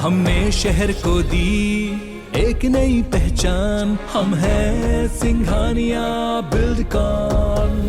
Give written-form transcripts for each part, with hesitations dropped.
हमने शहर को दी एक नई पहचान, हम हैं सिंघानिया बिल्डकॉन।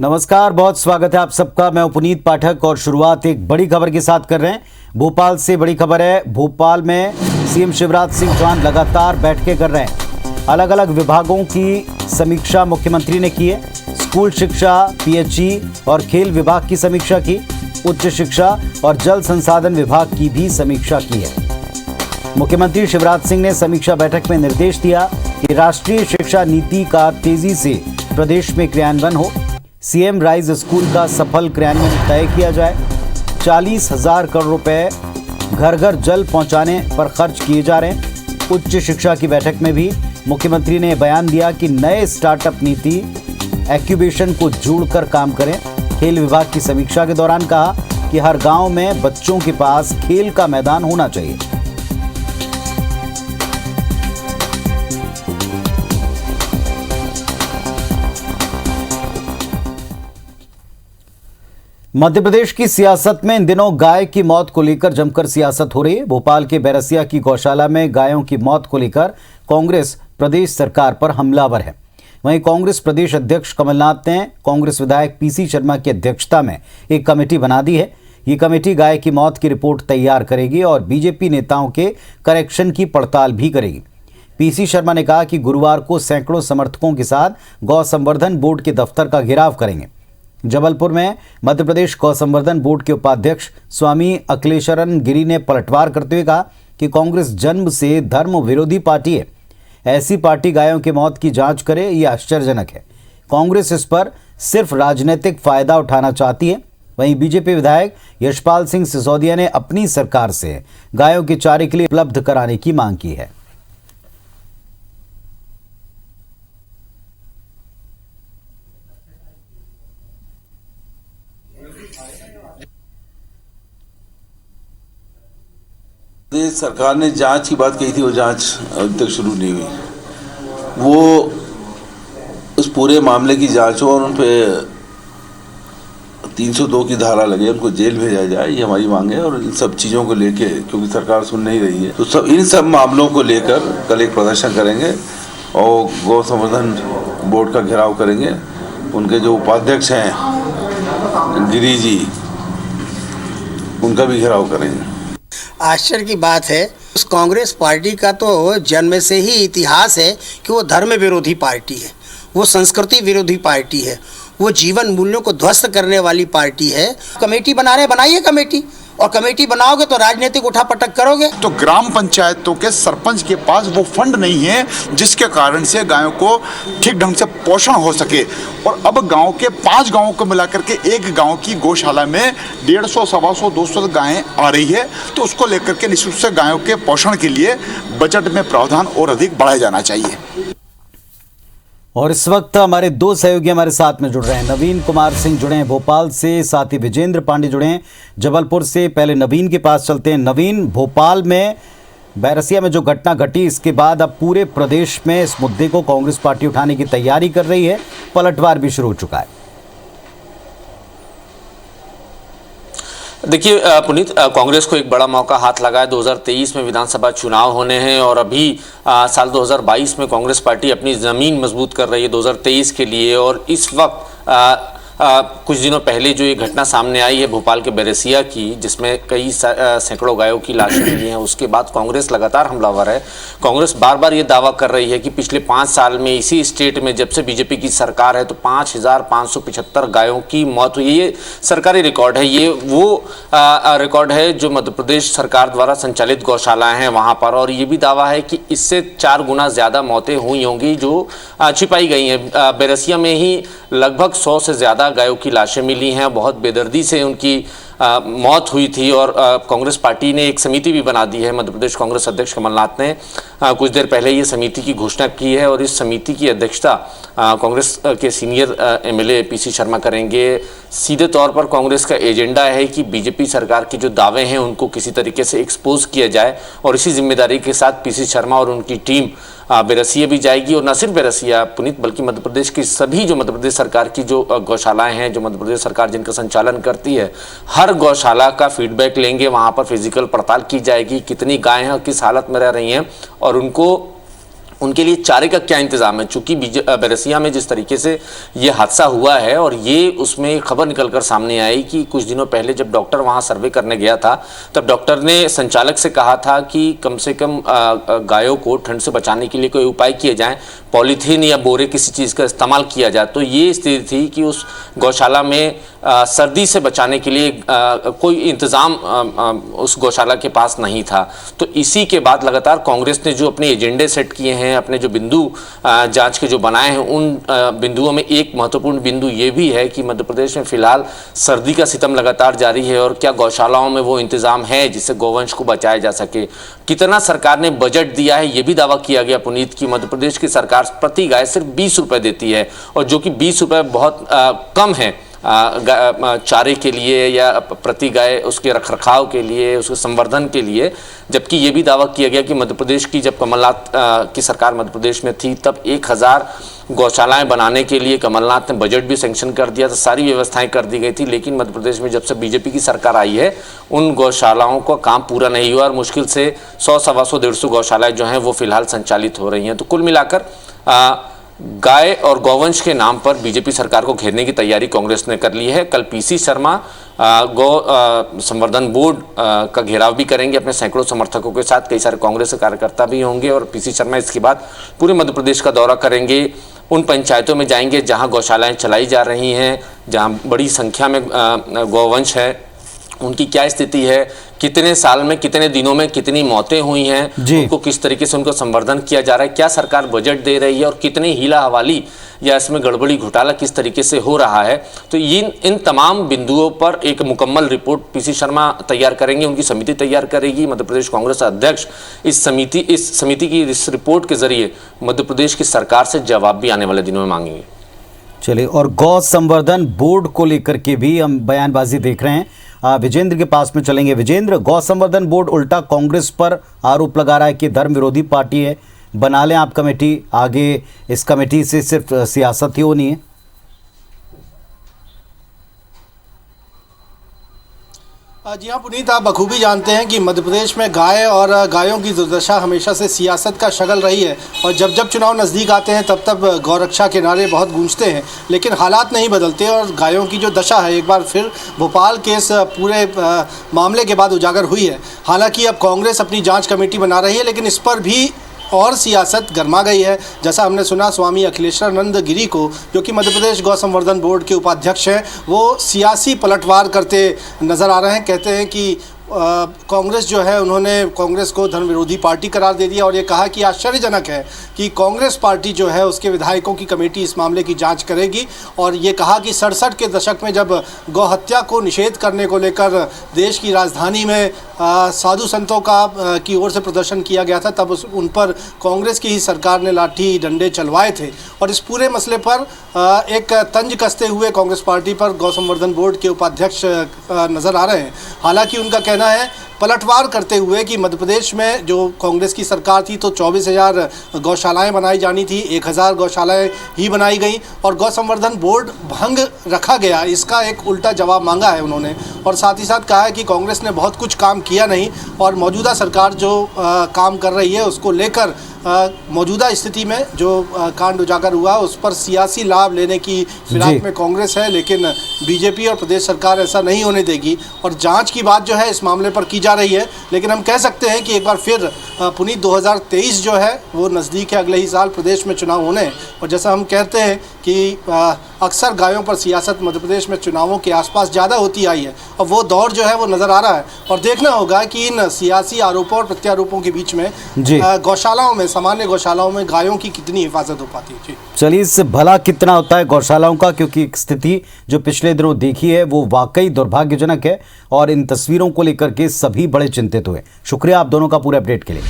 नमस्कार, बहुत स्वागत है आप सबका। मैं पुनीत पाठक और शुरुआत एक बड़ी खबर के साथ कर रहे हैं। भोपाल से बड़ी खबर है। भोपाल में सीएम शिवराज सिंह चौहान लगातार बैठकें कर रहे हैं। अलग अलग विभागों की समीक्षा मुख्यमंत्री ने की है। स्कूल शिक्षा, पीएचई और खेल विभाग की समीक्षा की। उच्च शिक्षा और जल संसाधन विभाग की भी समीक्षा की है। मुख्यमंत्री शिवराज सिंह ने समीक्षा बैठक में निर्देश दिया कि राष्ट्रीय शिक्षा नीति का तेजी से प्रदेश में क्रियान्वयन हो। सीएम राइज स्कूल का सफल क्रियान्वयन तय किया जाए। 40,000 करोड़ रुपए घर घर जल पहुंचाने पर खर्च किए जा रहे हैं। उच्च शिक्षा की बैठक में भी मुख्यमंत्री ने बयान दिया कि नए स्टार्टअप नीति एक्यूबेशन को जोड़कर काम करें। खेल विभाग की समीक्षा के दौरान कहा कि हर गांव में बच्चों के पास खेल का मैदान होना चाहिए। मध्य प्रदेश की सियासत में इन दिनों गाय की मौत को लेकर जमकर सियासत हो रही है। भोपाल के बैरसिया की गौशाला में गायों की मौत को लेकर कांग्रेस प्रदेश सरकार पर हमलावर है। वहीं कांग्रेस प्रदेश अध्यक्ष कमलनाथ ने कांग्रेस विधायक पीसी शर्मा की अध्यक्षता में एक कमेटी बना दी है। ये कमेटी गाय की मौत की रिपोर्ट तैयार करेगी और बीजेपी नेताओं के करेक्शन की पड़ताल भी करेगी। पीसी शर्मा ने कहा कि गुरुवार को सैकड़ों समर्थकों के साथ गौ संवर्धन बोर्ड के दफ्तर का घेराव करेंगे। जबलपुर में मध्य प्रदेश गौ संवर्धन बोर्ड के उपाध्यक्ष स्वामी अखिलेश्वरन गिरी ने पलटवार करते हुए कहा कि कांग्रेस जन्म से धर्म विरोधी पार्टी है। ऐसी पार्टी गायों की मौत की जांच करे, ये आश्चर्यजनक है। कांग्रेस इस पर सिर्फ राजनीतिक फायदा उठाना चाहती है। वहीं बीजेपी विधायक यशपाल सिंह सिसोदिया ने अपनी सरकार से गायों के चारे के लिए उपलब्ध कराने की मांग की है। सरकार ने जांच की बात कही थी, वो जांच अभी तक शुरू नहीं हुई। वो उस पूरे मामले की जांच हो और उन पे 302 की धारा लगे, उनको जेल भेजा जाए, ये हमारी मांग है। और इन सब चीज़ों को लेके, क्योंकि सरकार सुन नहीं रही है, तो इन सब मामलों को लेकर कल एक प्रदर्शन करेंगे और गौ संवर्धन बोर्ड का घेराव करेंगे। उनके जो उपाध्यक्ष हैं गिरी जी, उनका भी घेराव करेंगे। आश्चर्य की बात है, उस कांग्रेस पार्टी का तो जन्म से ही इतिहास है कि वो धर्म विरोधी पार्टी है, वो संस्कृति विरोधी पार्टी है, वो जीवन मूल्यों को ध्वस्त करने वाली पार्टी है। कमेटी बना रहे, बनाइए कमेटी, और कमेटी बनाओगे तो राजनीतिक उठापटक करोगे। तो ग्राम पंचायतों के सरपंच के पास वो फंड नहीं है जिसके कारण से गायों को ठीक ढंग से पोषण हो सके। और अब गांव के 5 गांवों को मिलाकर के एक गांव की गौशाला में 150, 125, 200 गायें आ रही है। तो उसको लेकर के निश्चित रूप से गायों के पोषण के लिए बजट में प्रावधान और अधिक बढ़ाया जाना चाहिए। और इस वक्त हमारे दो सहयोगी हमारे साथ में जुड़ रहे हैं। नवीन कुमार सिंह जुड़े हैं भोपाल से, साथ ही विजेंद्र पांडे जुड़े हैं जबलपुर से। पहले नवीन के पास चलते हैं। नवीन, भोपाल में बैरसिया में जो घटना घटी, इसके बाद अब पूरे प्रदेश में इस मुद्दे को कांग्रेस पार्टी उठाने की तैयारी कर रही है, पलटवार भी शुरू हो चुका है। देखिए पुनीत, कांग्रेस को एक बड़ा मौका हाथ लगा है। 2023 में विधानसभा चुनाव होने हैं और अभी साल 2022 में कांग्रेस पार्टी अपनी ज़मीन मजबूत कर रही है 2023 के लिए। और इस वक्त कुछ दिनों पहले जो ये घटना सामने आई है भोपाल के बैरसिया की, जिसमें कई सैकड़ों गायों की लाशें मिली हैं, उसके बाद कांग्रेस लगातार हमलावर है। कांग्रेस बार बार ये दावा कर रही है कि पिछले 5 साल में इसी स्टेट में जब से बीजेपी की सरकार है तो 5,575 गायों की मौत हुई है। ये सरकारी रिकॉर्ड है। ये वो रिकॉर्ड है जो मध्य प्रदेश सरकार द्वारा संचालित गौशालाएं हैं वहाँ पर। और ये भी दावा है कि इससे 4 गुना ज़्यादा मौतें हुई होंगी जो छिपाई गई हैं। बैरसिया में ही लगभग 100 से ज़्यादा गायों की लाशें मिली हैं। बहुत बेदर्दी से उनकी मौत हुई थी और कांग्रेस पार्टी ने एक समिति भी बना दी है। मध्य प्रदेश कांग्रेस अध्यक्ष कमलनाथ ने कुछ देर पहले ये समिति की घोषणा की है और इस समिति की अध्यक्षता कांग्रेस के सीनियर एमएलए पीसी शर्मा करेंगे। सीधे तौर पर कांग्रेस का एजेंडा है कि बीजेपी सरकार के जो दावे हैं उनको किसी तरीके से एक्सपोज किया जाए, और इसी जिम्मेदारी के साथ पीसी शर्मा और उनकी टीम बैरसिया भी जाएगी। और न सिर्फ बैरसिया पुनीत, बल्कि मध्य प्रदेश की सभी जो मध्य प्रदेश सरकार की जो गौशालाएं हैं, जो मध्य प्रदेश सरकार जिनका संचालन करती है, हर गौशाला का फीडबैक लेंगे, वहां पर फिजिकल पड़ताल की जाएगी, कितनी गायें हैं, किस हालत में रह रही हैं और उनके लिए चारे का क्या इंतजाम है। चूंकि बैरसिया में जिस तरीके से ये हादसा हुआ है, और ये उसमें खबर निकलकर सामने आई कि कुछ दिनों पहले जब डॉक्टर वहां सर्वे करने गया था, तब डॉक्टर ने संचालक से कहा था कि कम से कम गायों को ठंड से बचाने के लिए कोई उपाय किए जाएं, पॉलीथीन या बोरे किसी चीज़ का इस्तेमाल किया जाए। तो ये स्थिति थी कि उस गौशाला में सर्दी से बचाने के लिए कोई इंतज़ाम उस गौशाला के पास नहीं था। तो इसी के बाद लगातार कांग्रेस ने जो अपने एजेंडे सेट किए हैं, अपने जो बिंदु जांच के जो बनाए हैं, उन बिंदुओं में एक महत्वपूर्ण बिंदु ये भी है कि मध्य प्रदेश में फिलहाल सर्दी का सितम लगातार जारी है, और क्या गौशालाओं में वो इंतज़ाम है जिससे गौवंश को बचाया जा सके। कितना सरकार ने बजट दिया है, ये भी दावा किया गया पुनीत कि मध्य प्रदेश की सरकार प्रति गाय सिर्फ 20 रुपये देती है, और जो कि 20 रुपये बहुत कम है चारे के लिए या प्रति गाय उसके रखरखाव के लिए, उसके संवर्धन के लिए। जबकि ये भी दावा किया गया कि मध्य प्रदेश की जब कमलनाथ की सरकार मध्य प्रदेश में थी, तब 1000 गौशालाएं बनाने के लिए कमलनाथ ने बजट भी सैंक्शन कर दिया था, सारी व्यवस्थाएं कर दी गई थी। लेकिन मध्य प्रदेश में जब से बीजेपी की सरकार आई है, उन गौशालाओं का काम पूरा नहीं हुआ, और मुश्किल से 100, 125, 150 गौशालाएं जो हैं वो फिलहाल संचालित हो रही हैं। तो कुल मिलाकर गाय और गौवंश के नाम पर बीजेपी सरकार को घेरने की तैयारी कांग्रेस ने कर ली है। कल पीसी शर्मा गौ संवर्धन बोर्ड का घेराव भी करेंगे अपने सैकड़ों समर्थकों के साथ, कई सारे कांग्रेस के कार्यकर्ता भी होंगे, और पीसी शर्मा इसके बाद पूरे मध्य प्रदेश का दौरा करेंगे, उन पंचायतों में जाएंगे जहां गौशालाएं चलाई जा रही हैं, जहां बड़ी संख्या में गौवंश है, उनकी क्या स्थिति है, कितने साल में, कितने दिनों में कितनी मौतें हुई हैं, उनको किस तरीके से उनको संवर्धन किया जा रहा है, क्या सरकार बजट दे रही है, और कितनी हीला हवाली या इसमें गड़बड़ी घोटाला किस तरीके से हो रहा है। तो इन तमाम बिंदुओं पर एक मुकम्मल रिपोर्ट पीसी शर्मा तैयार करेंगे, उनकी समिति तैयार करेगी। मध्य प्रदेश कांग्रेस अध्यक्ष इस समिति की इस रिपोर्ट के जरिए मध्य प्रदेश की सरकार से जवाब भी आने वाले दिनों में मांगेंगे। चलिए, और गौ संवर्धन बोर्ड को लेकर के भी हम बयानबाजी देख रहे हैं। विजेंद्र के पास में चलेंगे। विजेंद्र, गौ संवर्धन बोर्ड उल्टा कांग्रेस पर आरोप लगा रहा है कि धर्म विरोधी पार्टी है, बना लें आप कमेटी, आगे इस कमेटी से सिर्फ सियासत ही होनी है। जी हाँ पुनीत, आप बखूबी जानते हैं कि मध्य प्रदेश में गाय और गायों की दुर्दशा हमेशा से सियासत का शगल रही है, और जब जब चुनाव नज़दीक आते हैं तब तब गौरक्षा के नारे बहुत गूंजते हैं, लेकिन हालात नहीं बदलते, और गायों की जो दशा है एक बार फिर भोपाल के इस पूरे मामले के बाद उजागर हुई है। हालांकि अब कांग्रेस अपनी जाँच कमेटी बना रही है, लेकिन इस पर भी और सियासत गर्मा गई है। जैसा हमने सुना, स्वामी अखिलेशानंद गिरी को, जो कि मध्य प्रदेश गौ संवर्धन बोर्ड के उपाध्यक्ष हैं, वो सियासी पलटवार करते नज़र आ रहे हैं। कहते हैं कि कांग्रेस जो है, उन्होंने कांग्रेस को धर्म विरोधी पार्टी करार दे दिया, और ये कहा कि आश्चर्यजनक है कि कांग्रेस पार्टी जो है उसके विधायकों की कमेटी इस मामले की जांच करेगी। और ये कहा कि 67 के दशक में जब गौ हत्या को निषेध करने को लेकर देश की राजधानी में साधु संतों की ओर से प्रदर्शन किया गया था, तब उन पर कांग्रेस की ही सरकार ने लाठी डंडे चलवाए थे। और इस पूरे मसले पर एक तंज कसते हुए कांग्रेस पार्टी पर गौ संवर्धन बोर्ड के उपाध्यक्ष नज़र आ रहे हैं। हालांकि उनका कहना है, पलटवार करते हुए, कि मध्य प्रदेश में जो कांग्रेस की सरकार थी तो 24,000 गौशालाएं बनाई जानी थी, 1,000 गौशालाएं ही बनाई गई, और गौ संवर्धन बोर्ड भंग रखा गया। इसका एक उल्टा जवाब मांगा है उन्होंने, और साथ ही साथ कहा है कि कांग्रेस ने बहुत कुछ काम किया नहीं, और मौजूदा सरकार जो काम कर रही है उसको लेकर मौजूदा स्थिति में जो कांड उजागर हुआ उस पर सियासी लाभ लेने की फिराक में कांग्रेस है, लेकिन बीजेपी और प्रदेश सरकार ऐसा नहीं होने देगी। और जांच की बात जो है इस मामले पर की जा रही है, लेकिन हम कह सकते हैं कि एक बार फिर पुनीत 2023 जो है वो नज़दीक है, अगले ही साल प्रदेश में चुनाव होने हैं। और जैसा हम कहते हैं कि अक्सर गायों पर सियासत मध्य प्रदेश में चुनावों के आसपास ज़्यादा होती आई है, और वो दौर जो है वो नज़र आ रहा है। और देखना होगा कि इन सियासी आरोपों और प्रत्यारोपों के बीच में गौशालाओं में, सामान्य गौशालाओं में गायों की कितनी हिफाजत हो पाती है। चलिए, इससे भला कितना होता है गौशालाओं का, क्योंकि स्थिति जो पिछले दिनों देखी है वो वाकई दुर्भाग्यजनक है, और इन तस्वीरों को लेकर के सभी बड़े चिंतित हुए। शुक्रिया आप दोनों का पूरे अपडेट के लिए।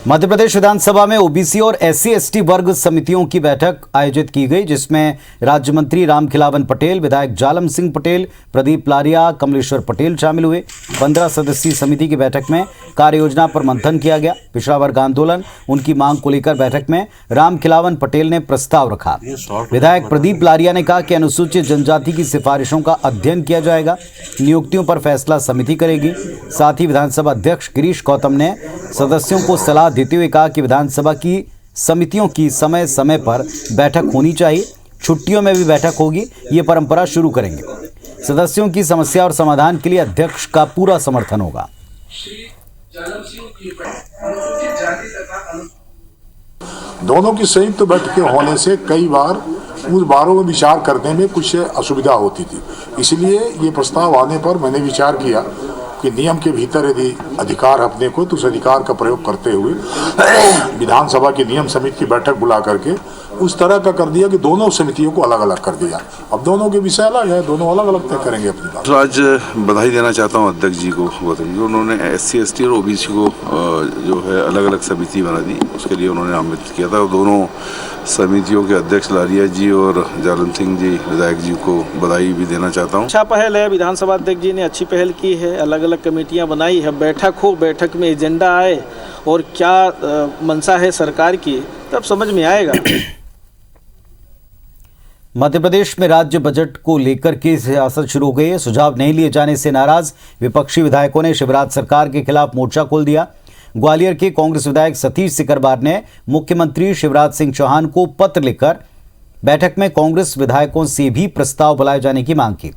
मध्य प्रदेश विधानसभा में ओबीसी और SC/ST वर्ग समितियों की बैठक आयोजित की गई, जिसमें राज्य मंत्री रामखिलावन पटेल, विधायक जालम सिंह पटेल, प्रदीप लारिया, कमलेश्वर पटेल शामिल हुए। 15 सदस्यीय समिति की बैठक में कार्य योजना पर मंथन किया गया। पिछड़ा वर्ग आंदोलन, उनकी मांग को लेकर बैठक में रामखिलावन पटेल ने प्रस्ताव रखा। विधायक प्रदीप लारिया ने कहा कि अनुसूचित जनजाति की सिफारिशों का अध्ययन किया जाएगा, नियुक्तियों पर फैसला समिति करेगी। साथ ही विधानसभा अध्यक्ष गिरीश गौतम ने सदस्यों को सलाह देते हुए कहा कि विधानसभा की समितियों की समय समय पर बैठक होनी चाहिए, छुट्टियों में भी बैठक होगी, ये परंपरा शुरू करेंगे। सदस्यों की समस्या और समाधान के लिए अध्यक्ष का पूरा समर्थन होगा। दोनों की संयुक्त बैठकें होने से कई बार उस बारों में विचार करने में कुछ असुविधा होती थी, इसलिए ये प्रस्ताव आने पर मैंने विचार किया कि नियम के भीतर यदि अधिकार अपने को तो उस अधिकार का प्रयोग करते हुए विधानसभा की नियम समिति की बैठक बुला करके उस तरह का कर दिया कि दोनों समितियों को अलग अलग कर दिया। अब दोनों के विषय अलग है, दोनों अलग अलग तय करेंगे अपनी बात। तो आज बधाई देना चाहता हूं अध्यक्ष जी को, उन्होंने SC/ST और OBC को जो है अलग अलग समिति बना दी, उसके लिए उन्होंने आमंत्रित किया था। दोनों समितियों के अध्यक्ष लारिया जी और जालम सिंह जी विधायक जी को बधाई भी देना चाहता हूँ। अच्छा पहल है, विधानसभा अध्यक्ष जी ने अच्छी पहल की है, अलग अलग कमेटियां बनाई है, बैठक हो, बैठक में एजेंडा आए और क्या मंशा है सरकार की तब समझ में आएगा। मध्य प्रदेश में राज्य बजट को लेकर के सियासत शुरू हो गई है। सुझाव नहीं लिए जाने से नाराज विपक्षी विधायकों ने शिवराज सरकार के खिलाफ मोर्चा खोल दिया। ग्वालियर के कांग्रेस विधायक सतीश सिकरवार ने मुख्यमंत्री शिवराज सिंह चौहान को पत्र लिखकर बैठक में कांग्रेस विधायकों से भी प्रस्ताव बुलाए जाने की मांग की।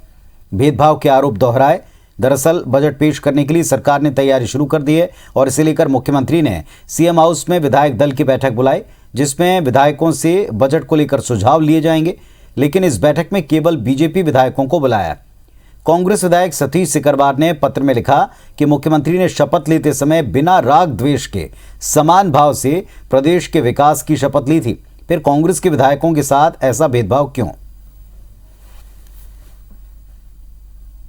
भेदभाव के आरोप दोहराए। दरअसल बजट पेश करने के लिए सरकार ने तैयारी शुरू कर दी है और इसे लेकर मुख्यमंत्री ने CM हाउस में विधायक दल की बैठक बुलाई, जिसमें विधायकों से बजट को लेकर सुझाव लिए जाएंगे, लेकिन इस बैठक में केवल बीजेपी विधायकों को बुलाया। कांग्रेस विधायक सतीश सिकरवार ने पत्र में लिखा कि मुख्यमंत्री ने शपथ लेते समय बिना राग द्वेष के समान भाव से प्रदेश के विकास की शपथ ली थी, फिर कांग्रेस के विधायकों के साथ ऐसा भेदभाव क्यों?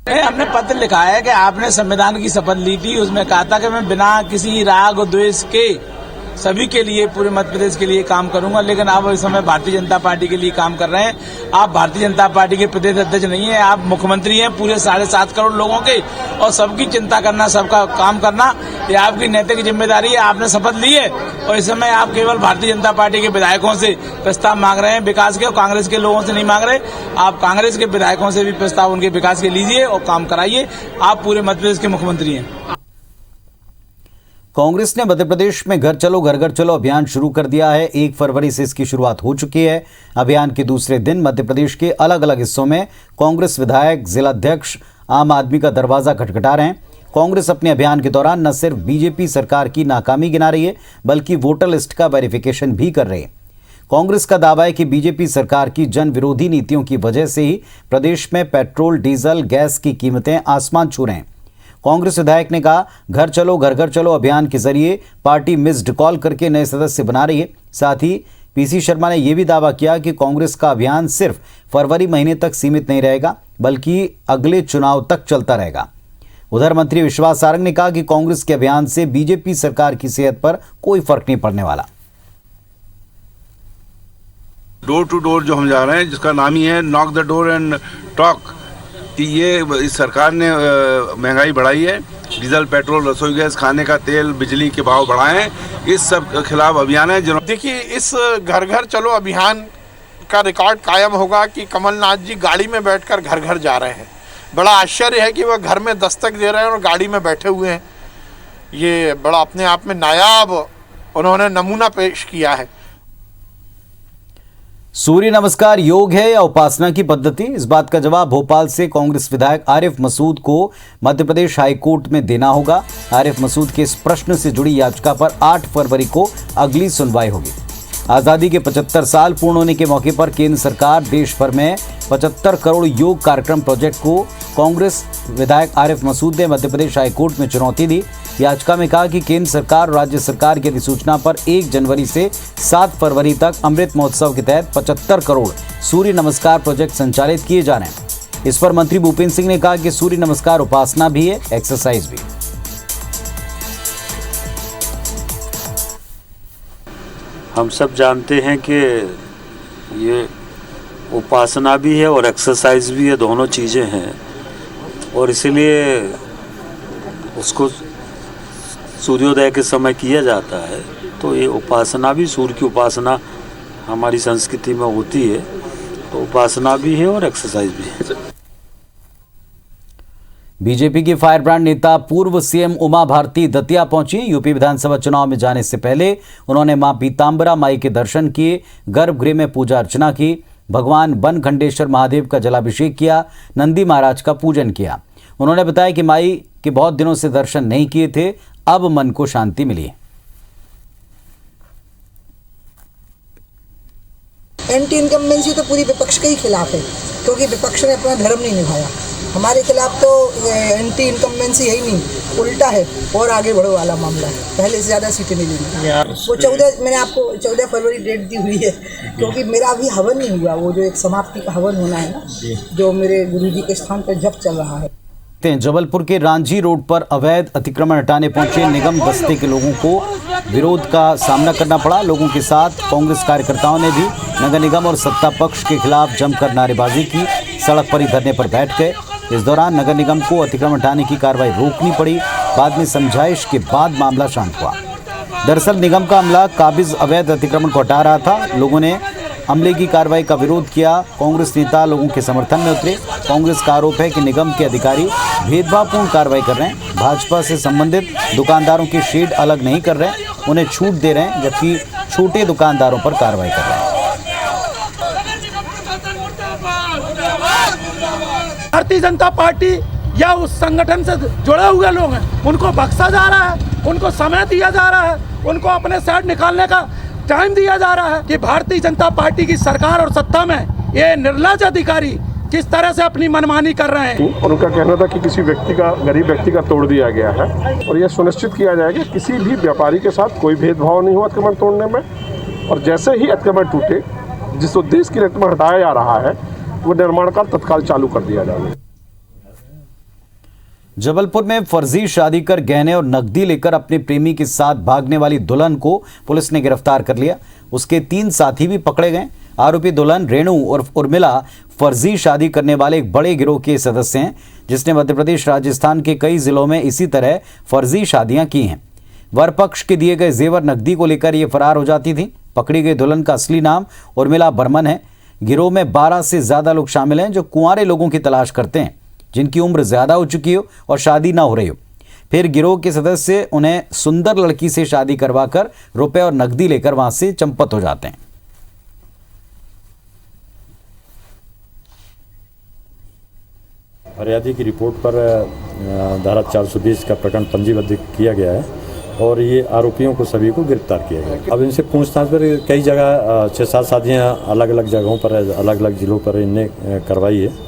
हमने पत्र लिखा है कि आपने संविधान की शपथ ली थी, उसमें कहा था कि मैं बिना किसी राग और द्वेष के सभी के लिए, पूरे मध्य प्रदेश के लिए काम करूंगा, लेकिन आप इस समय भारतीय जनता पार्टी के लिए काम कर रहे हैं। आप भारतीय जनता पार्टी के प्रदेश अध्यक्ष नहीं है, आप मुख्यमंत्री हैं पूरे 7.5 करोड़ लोगों के, और सबकी चिंता करना, सबका काम करना ये आपकी नैतिक जिम्मेदारी है। आपने शपथ ली है और इस समय आप केवल भारतीय जनता पार्टी के विधायकों से प्रस्ताव मांग रहे हैं विकास के, और कांग्रेस के लोगों से नहीं मांग रहे। आप कांग्रेस के विधायकों से भी प्रस्ताव उनके विकास के लीजिए और काम कराइए। आप पूरे मध्य प्रदेश के मुख्यमंत्री हैं। कांग्रेस ने मध्य प्रदेश में घर चलो घर घर चलो अभियान शुरू कर दिया है। 1 फरवरी से इसकी शुरुआत हो चुकी है। अभियान के दूसरे दिन मध्य प्रदेश के अलग अलग हिस्सों में कांग्रेस विधायक, जिलाध्यक्ष आम आदमी का दरवाजा खटखटा रहे हैं। कांग्रेस अपने अभियान के दौरान न सिर्फ बीजेपी सरकार की नाकामी गिना रही है, बल्कि वोटर लिस्ट का वेरिफिकेशन भी कर रही है। कांग्रेस का दावा है कि बीजेपी सरकार की जन विरोधी नीतियों की वजह से ही प्रदेश में पेट्रोल, डीजल, गैस की कीमतें आसमान छू रहे हैं। कांग्रेस विधायक ने कहा, घर चलो घर घर चलो अभियान के जरिए पार्टी मिस्ड कॉल करके नए सदस्य बना रही है। साथ ही PC शर्मा ने यह भी दावा किया कि कांग्रेस का अभियान सिर्फ फरवरी महीने तक सीमित नहीं रहेगा, बल्कि अगले चुनाव तक चलता रहेगा। उधर मंत्री विश्वास सारंग ने कहा कि कांग्रेस के अभियान से बीजेपी सरकार की सेहत पर कोई फर्क नहीं पड़ने वाला। डोर टू डोर जो हम जा रहे हैं, जिसका नाम ही है knock the door and talk, ये इस सरकार ने महंगाई बढ़ाई है, डीजल, पेट्रोल, रसोई गैस, खाने का तेल, बिजली के भाव बढ़ाए हैं, इस सब के खिलाफ अभियान है। देखिए, इस घर घर चलो अभियान का रिकॉर्ड कायम होगा कि कमलनाथ जी गाड़ी में बैठकर घर घर जा रहे हैं। बड़ा आश्चर्य है कि वह घर में दस्तक दे रहे हैं और गाड़ी में बैठे हुए हैं। ये बड़ा अपने आप में नायाब उन्होंने नमूना पेश किया है। सूर्य नमस्कार योग है या उपासना की पद्धति? इस बात का जवाब भोपाल से कांग्रेस विधायक आरिफ मसूद को मध्य प्रदेश हाईकोर्ट में देना होगा। आरिफ मसूद के इस प्रश्न से जुड़ी याचिका पर 8 फरवरी को अगली सुनवाई होगी। आज़ादी के 75 साल पूर्ण होने के मौके पर केंद्र सरकार देश भर में 75 करोड़ योग कार्यक्रम प्रोजेक्ट को कांग्रेस विधायक आरिफ मसूद ने मध्य प्रदेश हाईकोर्ट में चुनौती दी। याचिका में कहा कि केंद्र सरकार और राज्य सरकार की अधिसूचना पर 1 जनवरी से 7 फरवरी तक अमृत महोत्सव के तहत 75 करोड़ सूर्य नमस्कार प्रोजेक्ट संचालित किए जा रहे हैं। इस पर मंत्री भूपेंद्र सिंह ने कहा कि सूर्य नमस्कार उपासना भी है, एक्सरसाइज भी। हम सब जानते हैं कि ये उपासना भी है और एक्सरसाइज भी है, दोनों चीज़ें हैं, और इसीलिए उसको सूर्योदय के समय किया जाता है। तो ये उपासना भी, सूर्य की उपासना हमारी संस्कृति में होती है, तो उपासना भी है और एक्सरसाइज भी है। बीजेपी की फायर ब्रांड नेता पूर्व सीएम उमा भारती दतिया पहुंची। यूपी विधानसभा चुनाव में जाने से पहले उन्होंने मां पीतांबरा माई के दर्शन किए, गर्भगृह में पूजा अर्चना की, भगवान बनखंडेश्वर महादेव का जलाभिषेक किया, नंदी महाराज का पूजन किया। उन्होंने बताया कि माई के बहुत दिनों से दर्शन नहीं किए थे, अब मन को शांति मिली। एंटी इनकम्बेंसी तो पूरी विपक्ष के ही खिलाफ है, क्योंकि विपक्ष ने अपना धर्म नहीं निभाया। हमारे खिलाफ तो एंटी इनकम्बेंसी है ही नहीं, उल्टा है और आगे बढ़ो वाला मामला है। पहले से ज़्यादा सीटें मिलेंगी। वो 14 मैंने आपको 14 फरवरी डेट दी हुई है, क्योंकि मेरा अभी हवन नहीं हुआ। वो जो एक समाप्ति का हवन होना है ना, जो मेरे गुरुजी के स्थान पर जप चल रहा है। जबलपुर के रांझी रोड पर अवैध अतिक्रमण हटाने पहुंचे निगम दस्ते के लोगों को विरोध का सामना करना पड़ा। लोगों के साथ कांग्रेस कार्यकर्ताओं ने भी नगर निगम और सत्ता पक्ष के खिलाफ जमकर नारेबाजी की, सड़क पर ही धरने पर बैठ गए। इस दौरान नगर निगम को अतिक्रमण हटाने की कार्रवाई रोकनी पड़ी। बाद में समझाइश के बाद मामला शांत हुआ। दरअसल निगम का अमला काबिज अवैध अतिक्रमण को हटा रहा था। लोगों ने अमले की कार्रवाई का विरोध किया। कांग्रेस नेता लोगों के समर्थन में उतरे। कांग्रेस का आरोप है कि निगम के अधिकारी भेदभावपूर्ण कार्रवाई कर रहे हैं। भाजपा से संबंधित दुकानदारों के शेड अलग नहीं कर रहे हैं, उन्हें छूट दे रहे हैं, जबकि छोटे दुकानदारों पर कार्रवाई कर रहे हैं। भारतीय जनता पार्टी या उस संगठन से जुड़े हुए लोग हैं, उनको बख्शा जा रहा है, उनको समय दिया जा रहा है, उनको अपने साइड निकालने का टाइम दिया जा रहा है। कि भारतीय जनता पार्टी की सरकार और सत्ता में ये निर्लज अधिकारी किस तरह से अपनी मनमानी कर रहे हैं। और उनका कहना था कि किसी व्यक्ति का, गरीब व्यक्ति का तोड़ दिया गया है, और यह सुनिश्चित किया जाएगा कि किसी भी व्यापारी के साथ कोई भेदभाव नहीं हो अतिक्रमण तोड़ने में। और जैसे ही अतिक्रमण टूटे, जिस उद्देश्य के लिए अतिक्रमण हटाया जा रहा है, वो निर्माण कार्य तत्काल चालू कर दिया जाएगा। जबलपुर में फर्जी शादी कर गहने और नकदी लेकर अपने प्रेमी के साथ भागने वाली दुल्हन को पुलिस ने गिरफ्तार कर लिया। उसके 3 साथी भी पकड़े गए। आरोपी दुल्हन रेणु और उर्मिला फर्जी शादी करने वाले एक बड़े गिरोह के सदस्य हैं, जिसने मध्य प्रदेश, राजस्थान के कई जिलों में इसी तरह फर्जी शादियां की हैं। वर पक्ष के दिए गए जेवर नकदी को लेकर ये फरार हो जाती थी। पकड़ी गई दुल्हन का असली नाम उर्मिला बर्मन है। गिरोह में 12 से ज्यादा लोग शामिल हैं, जो कुंवारे लोगों की तलाश करते हैं जिनकी उम्र ज्यादा हो चुकी हो और शादी ना हो रही हो। फिर गिरोह के सदस्य उन्हें सुंदर लड़की से शादी करवाकर रुपए और नकदी लेकर वहां से चंपत हो जाते हैं। फरियादी की रिपोर्ट पर धारा 420 का प्रकरण पंजीबद्ध किया गया है और ये आरोपियों को सभी को गिरफ्तार किया गया। अब इनसे पूछताछ पर कई जगह 6-7 शादियाँ अलग अलग जगहों पर, अलग अलग जिलों पर इनने करवाई है।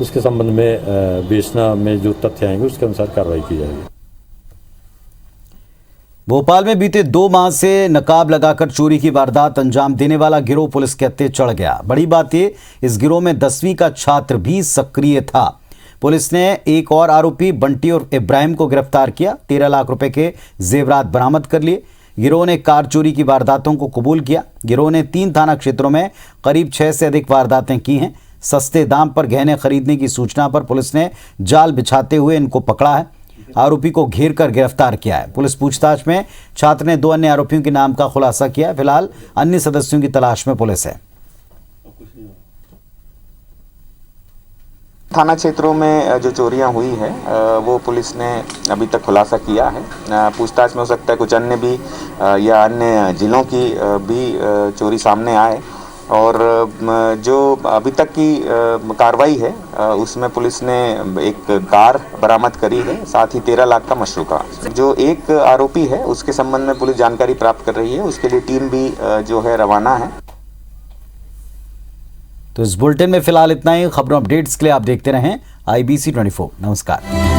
उसके संबंध में बेचना में जो तथ्य आएंगे उसके अनुसार कार्रवाई की जाएगी। भोपाल में बीते 2 माह से नकाब लगाकर चोरी की वारदात अंजाम देने वाला गिरोह पुलिस के हत्थे चढ़ गया। बड़ी बात ये, इस गिरोह में 10वीं का छात्र भी सक्रिय था। पुलिस ने एक और आरोपी बंटी और इब्राहिम को गिरफ्तार किया। 13 लाख रुपए के जेवरात बरामद कर लिए। गिरोह ने कार चोरी की वारदातों को कबूल किया। गिरोह ने 3 थाना क्षेत्रों में करीब 6 से अधिक वारदातें की हैं। सस्ते दाम पर गहने खरीदने की सूचना पर पुलिस ने जाल बिछाते हुए इनको पकड़ा है। आरोपी को घेर कर गिरफ्तार किया है। पुलिस पूछताछ में छात्र ने 2 अन्य आरोपियों के नाम का खुलासा किया है। फिलहाल अन्य सदस्यों की तलाश में पुलिस है। थाना क्षेत्रों में जो चोरियां हुई है वो पुलिस ने अभी तक खुलासा किया है। पूछताछ में हो सकता है कुछ अन्य भी या अन्य जिलों की भी चोरी सामने आए। और जो अभी तक की कार्रवाई है उसमें पुलिस ने एक कार बरामद करी है, साथ ही 13 लाख का मशरूका। जो एक आरोपी है उसके संबंध में पुलिस जानकारी प्राप्त कर रही है, उसके लिए टीम भी जो है रवाना है। तो इस बुलेटिन में फिलहाल इतना ही। खबरों अपडेट्स के लिए आप देखते रहें IBC 24। नमस्कार।